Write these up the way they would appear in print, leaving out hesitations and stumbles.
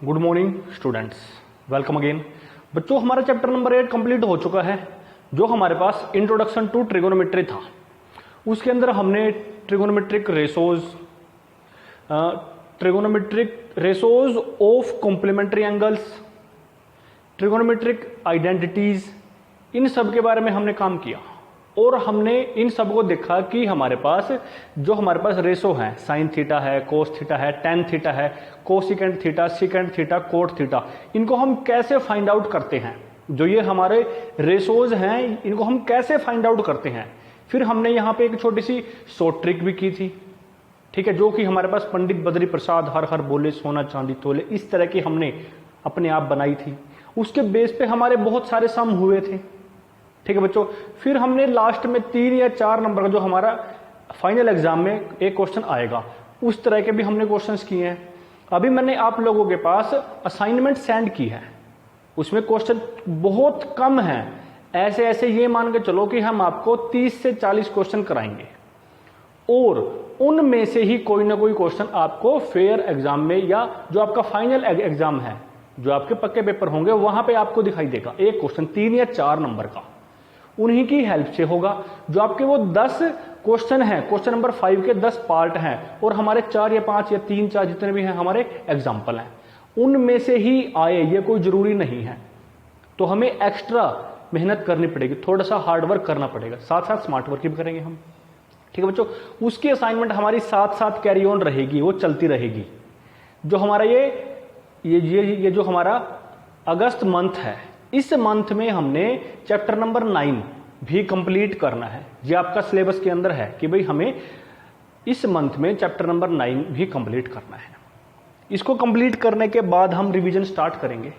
Good morning students, welcome again. बच्चों, हमारा chapter number 8 complete हो चुका है। जो हमारे पास इंट्रोडक्शन टू ट्रिगोनोमेट्री था, उसके अंदर हमने trigonometric ratios of complementary angles, trigonometric identities, इन सब के बारे में हमने काम किया और हमने इन सब को देखा कि हमारे पास रेशो है, साइन थीटा है, कोस थीटा है, टेन थीटा है, cosecant theta, secant theta, cot theta, इनको हम कैसे फाइंड आउट करते हैं। जो ये हमारे रेशोज हैं, इनको हम कैसे फाइंड आउट करते हैं। फिर हमने यहाँ पे एक छोटी सी शॉर्ट ट्रिक भी की थी, ठीक है, जो कि हमारे पास पंडित बद्री प्रसाद हर हर बोले सोना चांदी तोले, इस तरह की हमने अपने आप बनाई थी। उसके बेस पे हमारे बहुत सारे सम हुए थे, ठीक है बच्चों। फिर हमने लास्ट में 3 या 4 नंबर का जो हमारा फाइनल एग्जाम में एक क्वेश्चन आएगा, उस तरह के भी हमने क्वेश्चंस किए हैं। अभी मैंने आप लोगों के पास असाइनमेंट सेंड की है, उसमें क्वेश्चन बहुत कम है। ऐसे ऐसे ये मान के चलो कि हम आपको 30 से 40 क्वेश्चन कराएंगे और उनमें से ही कोई ना कोई क्वेश्चन आपको फेयर एग्जाम में या जो आपका फाइनल एग्जाम है, जो आपके पक्के पेपर होंगे, वहां पे आपको दिखाई देगा। एक क्वेश्चन 3 या 4 नंबर का उन्हीं की हेल्प से होगा। जो आपके वो 10 क्वेश्चन हैं, क्वेश्चन नंबर 5 के 10 पार्ट हैं और हमारे 4 या 5 या 3 4 जितने भी हैं हमारे एग्जाम्पल हैं, उनमें से ही आए, ये कोई जरूरी नहीं है। तो हमें एक्स्ट्रा मेहनत करनी पड़ेगी, थोड़ा सा हार्ड वर्क करना पड़ेगा, साथ साथ स्मार्ट वर्क भी करेंगे हम, ठीक है बच्चों। उसकी असाइनमेंट हमारी साथ साथ कैरी ऑन रहेगी, वो चलती रहेगी। जो हमारा ये जो हमारा अगस्त मंथ है, इस मंथ में हमने चैप्टर नंबर 9 भी कंप्लीट करना है। ये आपका सिलेबस के अंदर है कि भाई हमें इस मंथ में चैप्टर नंबर 9 भी कंप्लीट करना है। इसको कंप्लीट करने के बाद हम रिवीजन स्टार्ट करेंगे,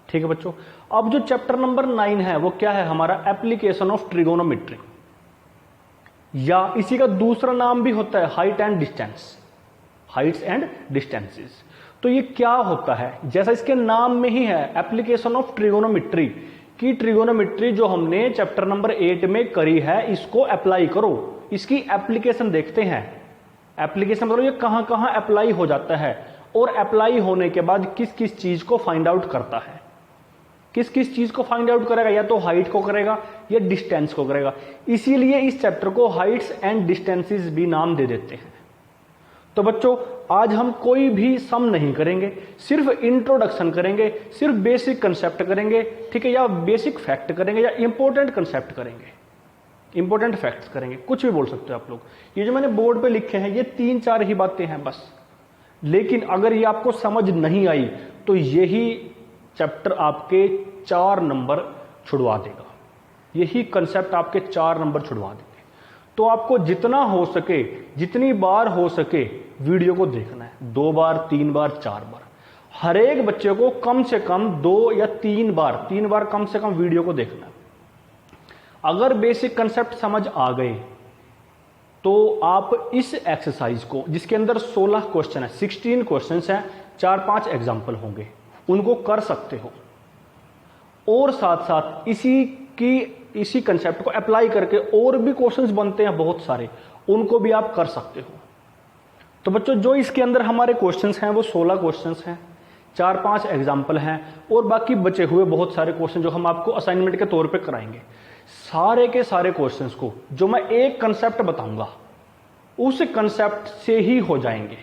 ठीक है बच्चों। अब जो चैप्टर नंबर 9 है वो क्या है, हमारा एप्लीकेशन ऑफ ट्रिगोनोमेट्री, या इसी का दूसरा नाम भी होता है height and distance, Heights and distances. तो ये क्या होता है, जैसा इसके नाम में ही है, एप्लीकेशन ऑफ ट्रिगोनोमेट्री, की ट्रिगोनोमेट्री जो हमने चैप्टर नंबर 8 में करी है, इसको अप्लाई करो, इसकी एप्लीकेशन देखते हैं। एप्लीकेशन मतलब ये कहां कहां अप्लाई हो जाता है और अप्लाई होने के बाद किस किस चीज को फाइंड आउट करता है। किस किस चीज को फाइंड आउट करेगा, या तो हाइट को करेगा या डिस्टेंस को करेगा। इसीलिए इस चैप्टर को हाइट्स एंड डिस्टेंसेस भी नाम दे देते हैं। तो बच्चों, आज हम कोई भी सम नहीं करेंगे, सिर्फ इंट्रोडक्शन करेंगे, सिर्फ बेसिक कंसेप्ट करेंगे, ठीक है, या बेसिक फैक्ट करेंगे, या इंपॉर्टेंट कंसेप्ट करेंगे, इंपॉर्टेंट फैक्ट्स करेंगे, कुछ भी बोल सकते हो आप लोग। ये जो मैंने बोर्ड पे लिखे हैं ये 3-4 ही बातें हैं बस, लेकिन अगर ये आपको समझ नहीं आई तो यही चैप्टर आपके 4 नंबर छुड़वा देगा, यही कंसेप्ट आपके 4 नंबर छुड़वा देगा। तो आपको जितना हो सके, जितनी बार हो सके वीडियो को देखना है, 2 बार 3 बार 4 बार। हर एक बच्चे को कम से कम 2 या 3 बार कम से कम वीडियो को देखना है। अगर बेसिक कंसेप्ट समझ आ गए तो आप इस एक्सरसाइज को, जिसके अंदर 16 क्वेश्चन है, 16 क्वेश्चन हैं, 4-5 एग्जाम्पल होंगे, उनको कर सकते हो। और साथ साथ इसी कंसेप्ट को अप्लाई करके और भी क्वेश्चंस बनते हैं बहुत सारे, उनको भी आप कर सकते हो। तो बच्चों, जो इसके अंदर हमारे क्वेश्चंस हैं वो 16 क्वेश्चंस हैं, 4-5 एग्जाम्पल हैं और बाकी बचे हुए बहुत सारे क्वेश्चन जो हम आपको असाइनमेंट के तौर पे कराएंगे। सारे के सारे क्वेश्चंस को जो मैं एक कंसेप्ट बताऊंगा उस कंसेप्ट से ही हो जाएंगे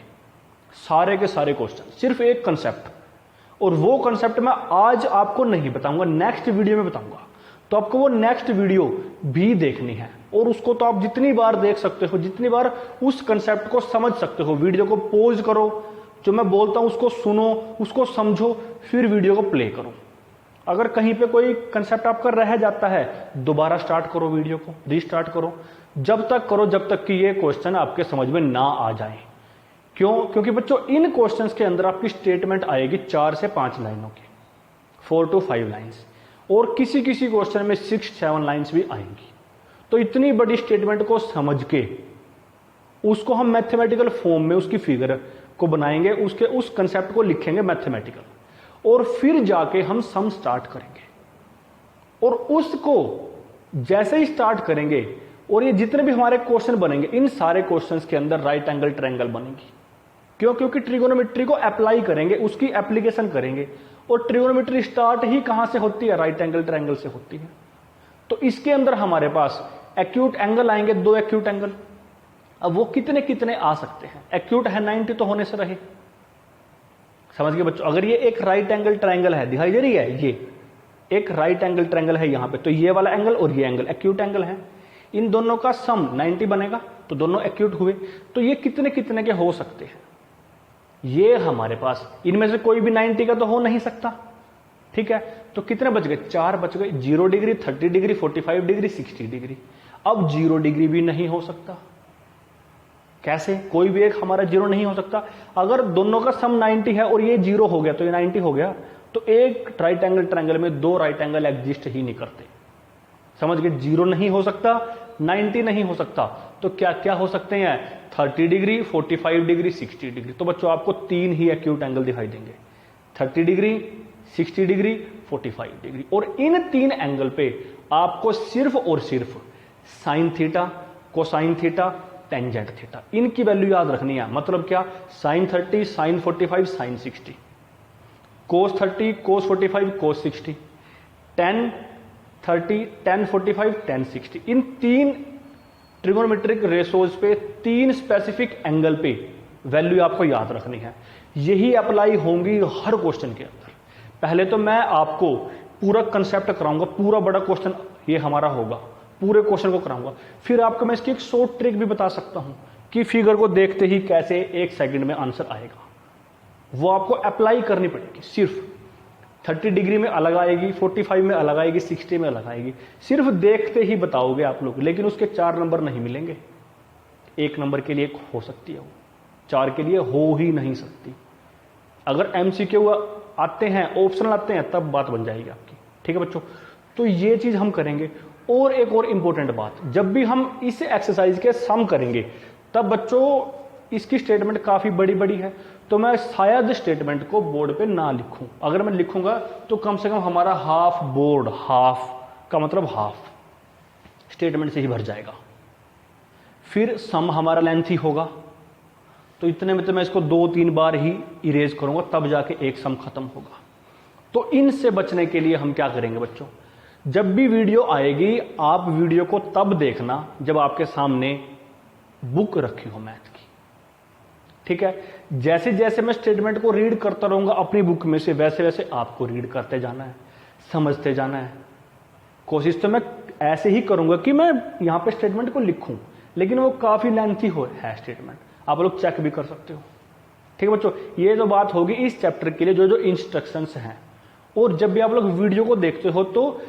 सारे के सारे क्वेश्चन, सिर्फ एक कंसेप्ट। और वो कंसेप्ट मैं आज आपको नहीं बताऊंगा, नेक्स्ट वीडियो में बताऊंगा। तो आपको वो नेक्स्ट वीडियो भी देखनी है और उसको तो आप जितनी बार देख सकते हो, जितनी बार उस कंसेप्ट को समझ सकते हो। वीडियो को पॉज करो, जो मैं बोलता हूं उसको सुनो, उसको समझो, फिर वीडियो को प्ले करो। अगर कहीं पे कोई कंसेप्ट आपका रह जाता है, दोबारा स्टार्ट करो, वीडियो को रीस्टार्ट करो, जब तक करो जब तक कि ये क्वेश्चन आपके समझ में ना आ जाए। क्यों? क्योंकि बच्चों, इन क्वेश्चंस के अंदर आपकी स्टेटमेंट आएगी 4 से 5 लाइनों की, 4 to 5 लाइन्स, और किसी किसी क्वेश्चन में 6-7 लाइन्स भी आएंगी। तो इतनी बड़ी स्टेटमेंट को समझ के उसको हम मैथमेटिकल फॉर्म में उसकी फिगर को बनाएंगे, उस कंसेप्ट को लिखेंगे मैथमेटिकल, और फिर जाके हम सम स्टार्ट करेंगे। और उसको जैसे ही स्टार्ट करेंगे और ये जितने भी हमारे क्वेश्चन बनेंगे, इन सारे क्वेश्चंस के अंदर राइट एंगल ट्रायंगल बनेगी। क्यों? क्योंकि ट्रिगोनोमेट्री को अप्लाई करेंगे, उसकी एप्लीकेशन करेंगे, और ट्रिगोनोमेट्री स्टार्ट ही कहां से होती है? राइट एंगल ट्रायंगल से होती है। तो इसके अंदर हमारे पास एक्यूट एंगल आएंगे, 2 एक्यूट एंगल। अब वो कितने कितने आ सकते हैं? एक्यूट है 90 तो होने से रहे, समझ गए बच्चों? अगर ये एक राइट एंगल ट्रायंगल है, दिखाई दे रही है, ये एक राइट एंगल ट्रायंगल है यहां पे, तो ये वाला एंगल और ये एंगल एक्यूट एंगल है, इन दोनों का सम 90 बनेगा, तो दोनों एक्यूट हुए। तो ये कितने कितने के हो सकते हैं? ये हमारे पास इनमें से कोई भी 90 का तो हो नहीं सकता, ठीक है? तो कितने बच गए? 4 बच गए। 0 डिग्री, 30 डिग्री, 45 डिग्री, 60 डिग्री। अब 0 डिग्री भी नहीं हो सकता। कैसे? कोई भी एक हमारा 0 नहीं हो सकता। अगर दोनों का सम 90 है और ये 0 हो गया तो ये 90 हो गया, तो एक राइट एंगल ट्रायंगल में 2 राइट एंगल एग्जिस्ट ही नहीं करते, समझ गए? 0 नहीं हो सकता, 90 नहीं हो सकता, तो क्या क्या हो सकते हैं? 30 डिग्री, 45 डिग्री, 60 डिग्री। तो बच्चों आपको 3 ही एक्यूट एंगल दिखाई देंगे, 30 डिग्री, 60 डिग्री, 45 डिग्री। और इन 3 एंगल पे आपको सिर्फ और सिर्फ sine theta, cosine theta, tangent theta, इनकी वैल्यू याद रखनी है। मतलब क्या? साइन 30, साइन 45, साइन 60, कोस 30, कोस 45, कोस 60, टेन 30, टेन 45, टेन 60। इन 3 ट्रिगोनोमेट्रिक रेशोज पे 3 स्पेसिफिक एंगल पे वैल्यू आपको याद रखनी है। यही अप्लाई होंगी हर क्वेश्चन के अंदर। पहले तो मैं आपको पूरा कंसेप्ट कराऊंगा, पूरा बड़ा क्वेश्चन ये हमारा होगा, पूरे क्वेश्चन को कराऊंगा। फिर आपको मैं इसकी एक शॉर्ट ट्रिक भी बता सकता हूं कि फिगर को देखते ही कैसे 1 सेकंड में आंसर आएगा। वो आपको अप्लाई करनी पड़ेगी। सिर्फ 30 डिग्री में अलग आएगी, 45 में अलग आएगी, 60 में अलग आएगी। सिर्फ देखते ही बताओगे आप लोग, लेकिन उसके 4 नंबर नहीं मिलेंगे। 1 नंबर के लिए हो सकती है वो, 4 के लिए हो ही नहीं सकती। अगर एमसीक्यू आते हैं, ऑप्शनल आते हैं, तब बात बन जाएगी आपकी, ठीक है बच्चों? तो ये चीज हम करेंगे। और एक और इंपॉर्टेंट बात, जब भी हम इस एक्सरसाइज के सम करेंगे, तब बच्चों इसकी स्टेटमेंट काफी बड़ी बड़ी है, तो मैं शायद स्टेटमेंट को बोर्ड पे ना लिखूं। अगर मैं लिखूंगा तो कम से कम हमारा हाफ बोर्ड, हाफ का मतलब हाफ स्टेटमेंट से ही भर जाएगा। फिर सम हमारा लेंथी होगा, तो इतने में तो मैं इसको 2-3 बार ही इरेज करूंगा, तब जाके एक सम खत्म होगा। तो इनसे बचने के लिए हम क्या करेंगे बच्चों? जब भी वीडियो आएगी, आप वीडियो को तब देखना जब आपके सामने बुक रखी हो मैथ की, ठीक है? जैसे जैसे मैं स्टेटमेंट को रीड करता रहूंगा अपनी बुक में से, वैसे वैसे आपको रीड करते जाना है, समझते जाना है। कोशिश तो मैं ऐसे ही करूंगा कि मैं यहां पे स्टेटमेंट को लिखूं, लेकिन वो काफी लेंथी है स्टेटमेंट, आप लोग चेक भी कर सकते हो, ठीक है बच्चों? ये जो बात होगी इस चैप्टर के लिए, जो जो इंस्ट्रक्शंस हैं। और जब भी आप लोग वीडियो को देखते हो तो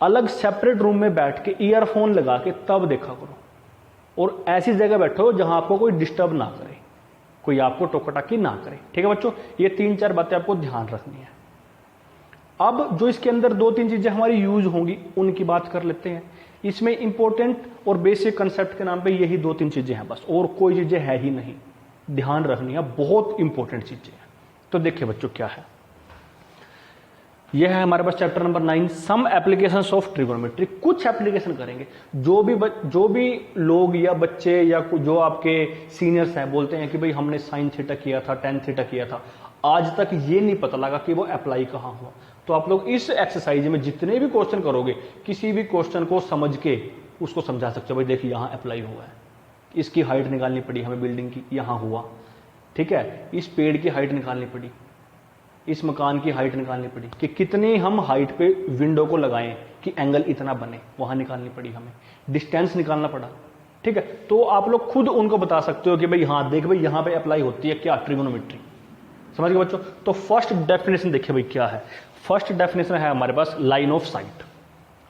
अलग सेपरेट रूम में बैठ के ईयरफोन लगा के तब देखा करो, और ऐसी जगह बैठो जहां आपको कोई डिस्टर्ब ना करे, कोई आपको टोकाटाकी ना करे, ठीक है बच्चों? ये 3-4 बातें आपको ध्यान रखनी है। अब जो इसके अंदर 2-3 चीजें हमारी यूज होंगी, उनकी बात कर लेते हैं। इसमें इंपॉर्टेंट और बेसिक कंसेप्ट के नाम पे यही 2-3 चीजें हैं बस, और कोई चीजें है ही नहीं, ध्यान रखनी है, बहुत इंपॉर्टेंट चीजें हैं। तो देखिए बच्चों क्या है, यह है हमारे पास chapter number 9, some applications of trigonometry. कुछ एप्लीकेशन करेंगे। जो भी लोग या बच्चे या जो आपके सीनियर्स हैं बोलते हैं कि भाई हमने साइन थीटा किया था, टेन थीटा किया था, आज तक ये नहीं पता लगा कि वो अप्लाई कहां हुआ। तो आप लोग इस एक्सरसाइज में जितने भी क्वेश्चन करोगे, किसी भी क्वेश्चन को समझ के उसको समझा सकते हो। भाई देखिए यहां अप्लाई हुआ है, इसकी हाइट निकालनी पड़ी हमें बिल्डिंग की, यहां हुआ, ठीक है? इस पेड़ की हाइट निकालनी पड़ी, इस मकान की हाइट निकालनी पड़ी, कि कितनी हम हाइट पे विंडो को लगाएं कि एंगल इतना बने, वहां निकालनी पड़ी हमें, डिस्टेंस निकालना पड़ा, ठीक है? तो आप लोग खुद उनको बता सकते हो कि भाई हाँ देख भाई यहां पे अप्लाई होती है क्या, ट्रिगोनोमेट्री। समझ गए बच्चों? तो फर्स्ट डेफिनेशन देखिए भाई क्या है। फर्स्ट डेफिनेशन है हमारे पास लाइन ऑफ साइट।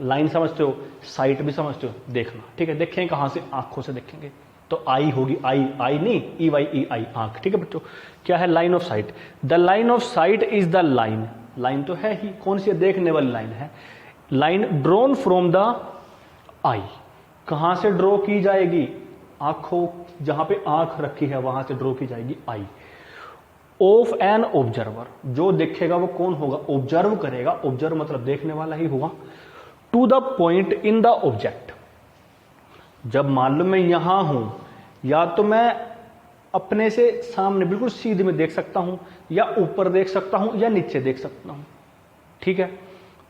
लाइन समझते हो, साइट भी समझते हो, देखना, ठीक है? देखें कहां से, आंखों से देखेंगे, तो आई होगी, आई नहीं, EYE आंख, ठीक है बच्चों? क्या है? Line of site. The line of sight is the line, line तो है ही, कौन सी देखने वाली लाइन है? लाइन ड्रॉन फ्रॉम द आई, कहां से ड्रॉ की जाएगी? आंखों, जहां पे आंख रखी है वहां से ड्रॉ की जाएगी आई। ऑफ एन ऑब्जर्वर, जो देखेगा वो कौन होगा? ऑब्जर्व करेगा, ऑब्जर्व मतलब देखने वाला ही होगा। To the point in the object, जब मान लो मैं यहां हूं, या तो मैं अपने से सामने बिल्कुल सीधे में देख सकता हूं, या ऊपर देख सकता हूं, या नीचे देख सकता हूं। ठीक है,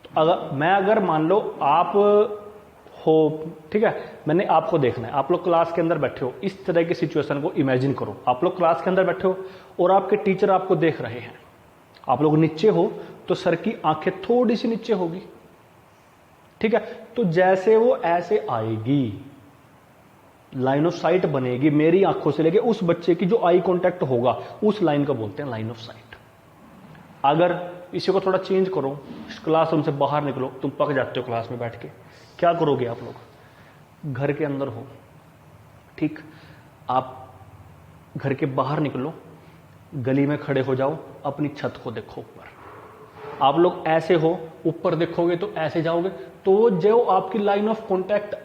तो अगर मान लो आप हो, ठीक है, मैंने आपको देखना है, आप लोग क्लास के अंदर बैठे हो, इस तरह की सिचुएशन को इमेजिन करो। आप लोग क्लास के अंदर बैठे हो और आपके टीचर आपको देख रहे हैं। आप लोग नीचे हो तो सर की आंखें थोड़ी सी नीचे होगी। ठीक है, तो जैसे वो ऐसे आएगी, लाइन ऑफ साइट बनेगी मेरी आंखों से लेके उस बच्चे की जो आई कांटेक्ट होगा, उस लाइन को बोलते हैं लाइन ऑफ साइट। अगर इसी को थोड़ा चेंज करो, क्लासरूम से बाहर निकलो, तुम पक जाते हो क्लास में बैठ के, क्या करोगे आप लोग? घर के अंदर हो, ठीक, आप घर के बाहर निकलो, गली में खड़े हो जाओ, अपनी छत को देखो ऊपर। आप लोग ऐसे हो, ऊपर देखोगे तो ऐसे जाओगे, तो जो आपकी line of contact,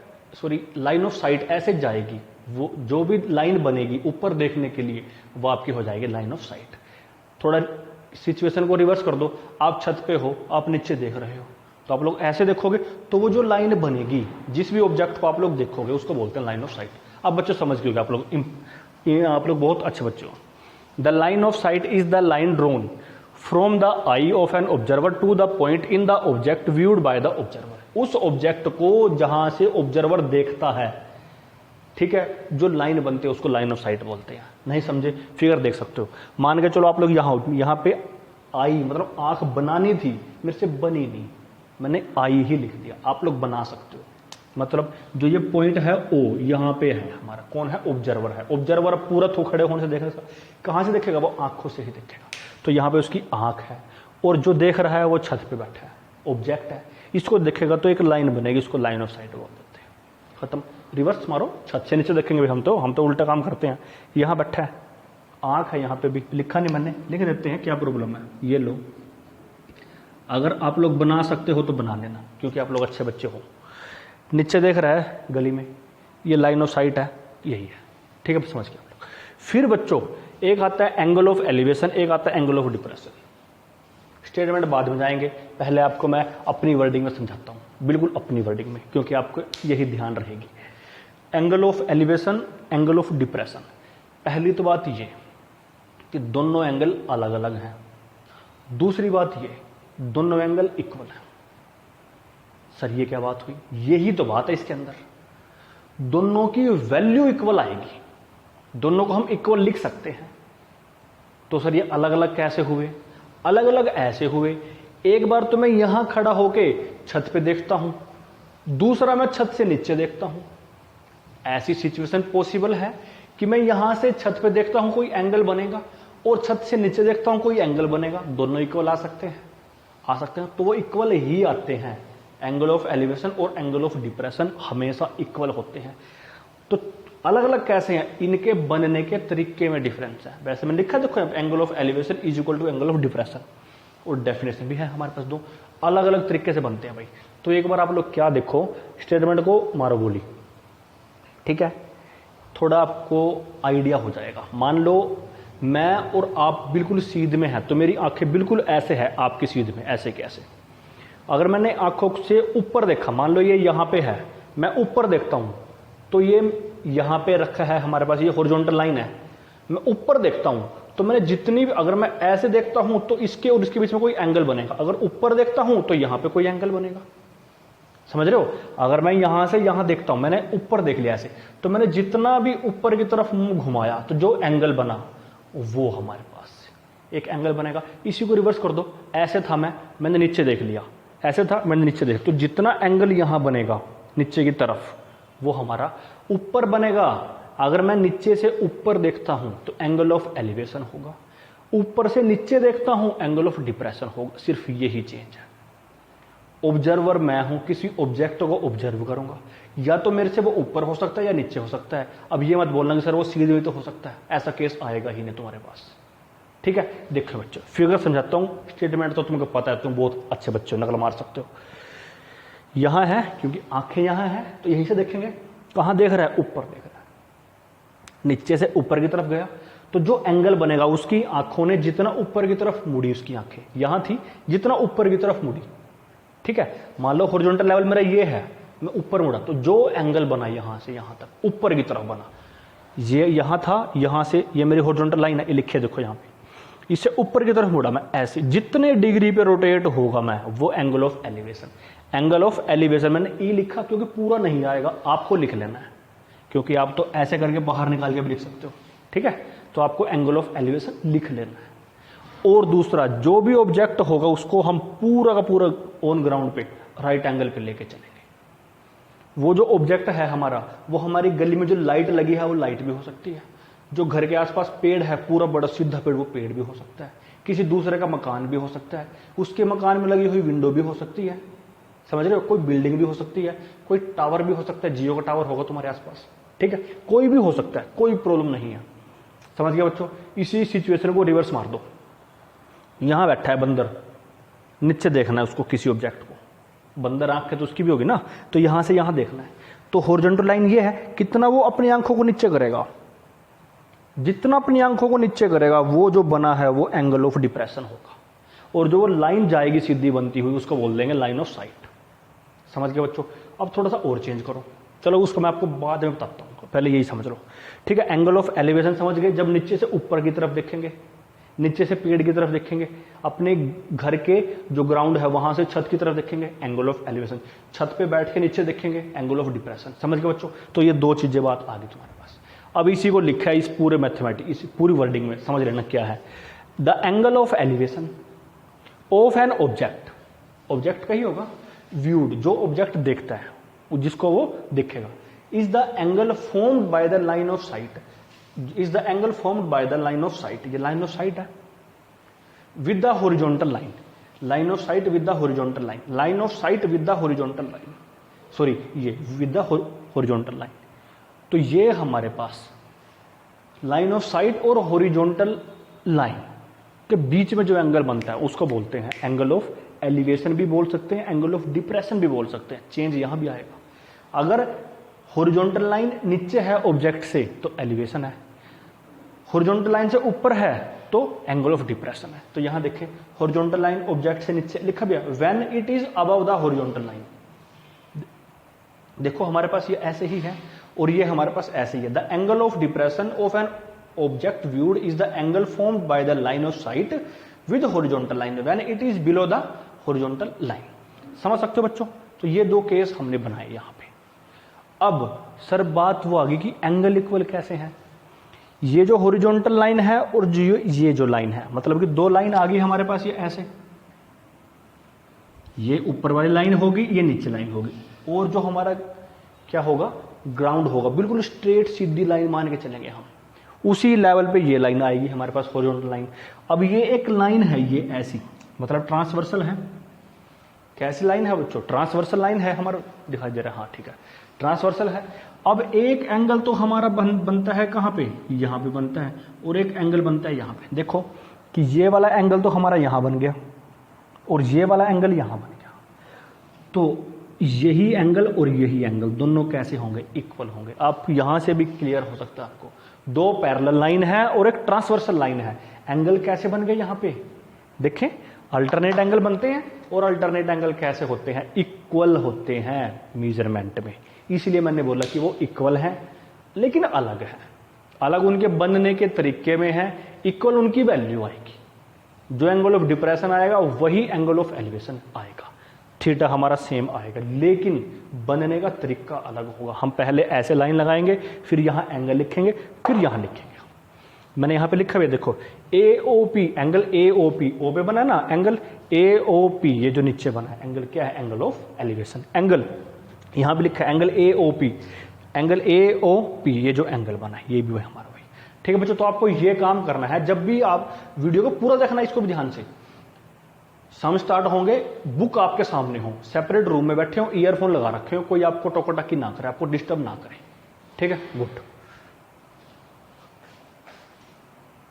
line of site ऐसे जाएगी, वो जो भी लाइन बनेगी ऊपर देखने के लिए वो आपकी हो जाएगी लाइन ऑफ साइट। थोड़ा सिचुएशन को रिवर्स कर दो, आप छत पे हो, आप नीचे देख रहे हो, तो आप लोग ऐसे देखोगे, तो वो जो लाइन बनेगी, जिस भी ऑब्जेक्ट को आप लोग देखोगे उसको बोलते हैं लाइन ऑफ साइट। अब बच्चे समझ गए, आप लोग बहुत अच्छे बच्चे हो। The line of sight is the line drawn from the eye of an observer to the point in the object viewed by the observer. उस ऑब्जेक्ट को जहां से ऑब्जर्वर देखता है, ठीक है, जो लाइन बनती है उसको लाइन ऑफ साइट बोलते हैं। नहीं समझे? फिगर देख सकते हो। मान के चलो आप लोग यहां पे आई, मतलब आंख बनानी थी, मेरे से बनी नहीं, मैंने आई ही लिख दिया। आप लोग बना सकते हो, मतलब जो ये पॉइंट है ओ, यहां पे है हमारा, कौन है? ऑब्जर्वर है। ऑब्जर्वर पूरा थो खड़े होने से देखेगा, कहां से देखेगा? वो आंखों से ही देखेगा। तो यहां पे उसकी आंख है, और जो देख रहा है वो छत पे बैठा है, ऑब्जेक्ट है, इसको देखेगा तो एक लाइन बनेगी, इसको लाइन ऑफ साइट बोल देते हैं। खत्म। रिवर्स मारो, छत से नीचे देखेंगे भाई, हम तो उल्टा काम करते हैं। यहां बैठा है, आंख है, यहां पे भी लिखा नहीं मैंने, लिख देते हैं, क्या प्रॉब्लम है? ये लो, अगर आप लोग बना सकते हो तो बना लेना, क्योंकि आप लोग अच्छे बच्चे हो। नीचे देख रहा है गली में, ये लाइन ऑफ साइट है, यही है। ठीक है, समझ गए आप लोग। फिर बच्चों, एक आता है एंगल ऑफ एलिवेशन, एक आता है एंगल ऑफ डिप्रेशन। स्टेटमेंट बाद में जाएंगे, पहले आपको मैं अपनी वर्डिंग में समझाता हूं, बिल्कुल अपनी वर्डिंग में, क्योंकि आपको यही ध्यान रहेगी। Angle of elevation, angle of depression. पहली तो बात ये कि दोनों एंगल अलग अलग हैं। दूसरी बात ये, दोनों एंगल इक्वल है। सर ये क्या बात हुई? यही तो बात है इसके अंदर, दोनों की वैल्यू इक्वल आएगी, दोनों को हम इक्वल लिख सकते हैं। तो सर ये अलग अलग कैसे हुए? अलग अलग ऐसे हुए, एक बार तो मैं यहां खड़ा होके छत पे देखता हूं, दूसरा मैं छत से नीचे देखता हूं। ऐसी सिचुएशन पॉसिबल है कि मैं यहां से छत पे देखता हूं कोई एंगल बनेगा, और छत से नीचे देखता हूं कोई एंगल बनेगा, दोनों इक्वल आ सकते हैं, आ सकते हैं। तो वो इक्वल ही आते हैं, एंगल ऑफ एलिवेशन और एंगल ऑफ डिप्रेशन हमेशा इक्वल होते हैं। तो अलग अलग कैसे हैं? इनके बनने के तरीके में डिफरेंस है। वैसे मैंने लिखा देखो, angle of elevation is equal to angle of depression, और डेफिनेशन भी है हमारे पास, दो अलग अलग तरीके से बनते हैं भाई। तो एक बार आप लोग क्या देखो, स्टेटमेंट को मारो गोली, ठीक है, थोड़ा आपको आइडिया हो जाएगा। मान लो मैं और आप बिल्कुल सीध में है, तो मेरी आंखें बिल्कुल ऐसे है, आपकी सीध में ऐसे कैसे। अगर मैंने आंखों से ऊपर देखा, मान लो ये यहां पे है, मैं ऊपर देखता हूं, तो ये यहां पे रखा है हमारे पास, ये हॉरिजॉन्टल लाइन है, मैं ऊपर देखता हूं, तो मैंने जितनी भी, अगर मैं ऐसे देखता हूं तो इसके और इसके बीच में कोई एंगल बनेगा, अगर ऊपर देखता हूं तो यहां पे कोई एंगल बनेगा। समझ रहे हो? अगर मैं यहां से यहां देखता हूं, मैंने ऊपर देख लिया ऐसे, तो मैंने जितना भी ऊपर की तरफ मुंह घुमाया, तो जो एंगल बना वो हमारे पास एक एंगल बनेगा। इसी को रिवर्स कर दो, ऐसे था मैंने नीचे देख लिया, ऐसे था मैंने नीचे देख, तो जितना एंगल यहां बनेगा नीचे की तरफ, वो हमारा ऊपर बनेगा। अगर मैं नीचे से ऊपर देखता हूं तो एंगल ऑफ एलिवेशन होगा, ऊपर से नीचे देखता हूं एंगल ऑफ डिप्रेशन होगा। सिर्फ यही चेंज है। ऑब्जर्वर मैं हूं, किसी ऑब्जेक्ट को ऑब्जर्व करूंगा, या तो मेरे से वो ऊपर हो सकता है या नीचे हो सकता है। अब ये मत बोलना कि सर वो सीधे हुई तो हो सकता है, ऐसा केस आएगा ही नहीं तुम्हारे पास। ठीक है, देखो बच्चों, फिगर समझाता हूं, स्टेटमेंट तो तुमको पता है, तुम बहुत अच्छे बच्चे हो, नकल मार सकते हो। यहां है, क्योंकि आंखें यहां है, तो यहीं से देखेंगे। कहां देख रहा है? ऊपर देख रहा है। नीचे से ऊपर की तरफ गया, तो जो एंगल बनेगा, उसकी आंखों ने जितना ऊपर की तरफ मुड़ी, उसकी आंखें यहां थी, जितना ऊपर की तरफ मुड़ी, ठीक है। मान लो हॉरिजॉन्टल लेवल मेरा ये है, मैं ऊपर मुड़ा, तो जो एंगल बना यहां से यहां तक ऊपर की तरफ बना, ये यहाँ था, यहाँ से ये मेरी हॉरिजॉन्टल लाइन है, ये लिखे देखो यहाँ पे, इससे ऊपर की तरफ मुड़ा मैं ऐसे, जितने डिग्री पे रोटेट होगा मैं, वो angle of elevation. Angle of elevation मैंने ई लिखा क्योंकि पूरा नहीं आएगा, आपको लिख लेना है, क्योंकि आप तो ऐसे करके बाहर निकाल के भी लिख सकते हो, ठीक है। तो आपको एंगल ऑफ एलिवेशन लिख लेना है। और दूसरा, जो भी ऑब्जेक्ट होगा उसको हम पूरा का पूरा ऑन ग्राउंड पे राइट एंगल पे लेके चलेंगे। वो जो ऑब्जेक्ट है हमारा, वो हमारी गली में जो लाइट लगी है वो लाइट भी हो सकती है, जो घर के आसपास पेड़ है पूरा बड़ा सीधा पेड़, वो पेड़ भी हो सकता है, किसी दूसरे का मकान भी हो सकता है, उसके मकान में लगी हुई विंडो भी हो सकती है, समझ रहे हो, कोई बिल्डिंग भी हो सकती है, कोई टावर भी हो सकता है, जियो का टावर होगा तुम्हारे आसपास, ठीक है, कोई भी हो सकता है, कोई प्रॉब्लम नहीं है, समझ गया बच्चों। इसी सिचुएशन को रिवर्स मार दो, यहां बैठा है बंदर, नीचे देखना है उसको, किसी ऑब्जेक्ट को, बंदर आंख है तो उसकी भी होगी ना, तो यहां से यहां देखना है, तो हॉरिजॉन्टल लाइन ये है, कितना वो अपनी आंखों को नीचे करेगा, जितना अपनी आंखों को नीचे करेगा वो जो बना है वो एंगल ऑफ डिप्रेशन होगा, और जो वो लाइन जाएगी सीधी बनती हुई उसको बोल देंगे लाइन ऑफ साइट। समझ गए बच्चों। अब थोड़ा सा और चेंज करो, चलो उसको मैं आपको बाद में बताता हूँ, पहले यही समझ लो, ठीक है। एंगल ऑफ एलिवेशन समझ गए, जब नीचे से ऊपर की तरफ देखेंगे, नीचे से पेड़ की तरफ देखेंगे, अपने घर के जो ग्राउंड है वहां से छत की तरफ देखेंगे, एंगल ऑफ एलिवेशन, छत पे बैठ के नीचे देखेंगे, एंगल ऑफ डिप्रेशन। समझ गए बच्चों। तो ये दो चीजें बात आ गई तुम्हारे पास। अब इसी को लिखा है इस पूरे मैथमेटिक्स, इस पूरी वर्डिंग में, समझ लेना क्या है। The angle of elevation of an object, object का ही होगा, व्यूड, जो ऑब्जेक्ट देखता है जिसको वो देखेगा, is the angle formed by the line of sight, is the angle formed by the line of site, ये लाइन ऑफ साइट है, with the horizontal line, line of site with the horizontal line, line of site with the horizontal line, sorry ये with the horizontal line. तो ये हमारे पास line of site और horizontal line के बीच में जो angle बनता है उसको बोलते हैं एंगल ऑफ एलिवेशन भी बोल सकते हैं, एंगल ऑफ डिप्रेशन भी बोल सकते हैं, चेंज यहां भी आएगा। अगर हॉरिजॉन्टल लाइन नीचे है ऑब्जेक्ट से तो एलिवेशन है, हॉरिजॉन्टल लाइन से ऊपर है तो एंगल ऑफ डिप्रेशन है। तो यहां देखें, हॉरिजॉन्टल लाइन ऑब्जेक्ट से नीचे लिखा भी है, when it is above the horizontal line. देखो हमारे पास ये ऐसे ही है और ये हमारे पास ऐसे ही है। The angle of depression of an object viewed is the angle formed by the line of site with horizontal line when it is below the horizontal line. समझ सकते हो बच्चों। तो ये दो केस हमने बनाए यहां पे। अब सर बात वो आ गई कि एंगल इक्वल कैसे है। ये जो हॉरिजॉन्टल लाइन है और ये जो लाइन है, मतलब कि दो लाइन आ गई हमारे पास, ये ऐसे, ये ऊपर वाली लाइन होगी, ये नीचे लाइन होगी, और जो हमारा क्या होगा, ग्राउंड होगा, बिल्कुल स्ट्रेट सीधी लाइन मान के चलेंगे हम। उसी लेवल पे ये लाइन आएगी हमारे पास, हॉरिजॉन्टल लाइन। अब ये एक लाइन है, ये ऐसी, मतलब ट्रांसवर्सल है। कैसी लाइन है बच्चों? ट्रांसवर्सल लाइन है हमारा, दिखाई दे रहा है, हाँ ठीक है, ट्रांसवर्सल है। अब एक एंगल तो हमारा बनता है कहां पे, यहां पे बनता है, और एक एंगल बनता है यहां पे। देखो कि ये वाला एंगल तो हमारा यहां बन गया और ये वाला एंगल यहां बन गया। तो यही एंगल और यही एंगल दोनों कैसे होंगे, इक्वल होंगे। आप यहां से भी क्लियर हो सकता है आपको। दो पैरेलल लाइन है और एक ट्रांसवर्सल लाइन है, एंगल कैसे बन गए यहां पे, देखें अल्टरनेट एंगल बनते हैं, और अल्टरनेट एंगल कैसे होते हैं, इक्वल होते हैं मेजरमेंट में। इसलिए मैंने बोला कि वो इक्वल है लेकिन अलग है, अलग उनके बनने के तरीके में है, इक्वल उनकी वैल्यू आएगी। जो एंगल ऑफ डिप्रेशन आएगा वही एंगल ऑफ एलिवेशन आएगा, थीटा हमारा सेम आएगा, लेकिन बनने का तरीका अलग होगा। हम पहले ऐसे लाइन लगाएंगे, फिर यहां एंगल लिखेंगे, फिर यहां लिखेंगे। मैंने यहां पे लिखा हुआ है, देखो AOP, एंगल AOP, ओ पे बना ना एंगल AOP, ये जो नीचे बना है एंगल क्या है, एंगल ऑफ एलिवेशन। एंगल यहां पे लिखा है एंगल AOP, एंगल AOP, ये जो एंगल बना है ये भी है हमारा वही। ठीक है बच्चों, तो आपको ये काम करना है, जब भी आप वीडियो को पूरा देखना, इसको भी ध्यान से। सम स्टार्ट होंगे, बुक आपके सामने हो, सेपरेट रूम में बैठे हो, ईयरफोन लगा रखे हो, कोई आपको टोका टकी ना करे, आपको डिस्टर्ब ना करे। ठीक है, गुड।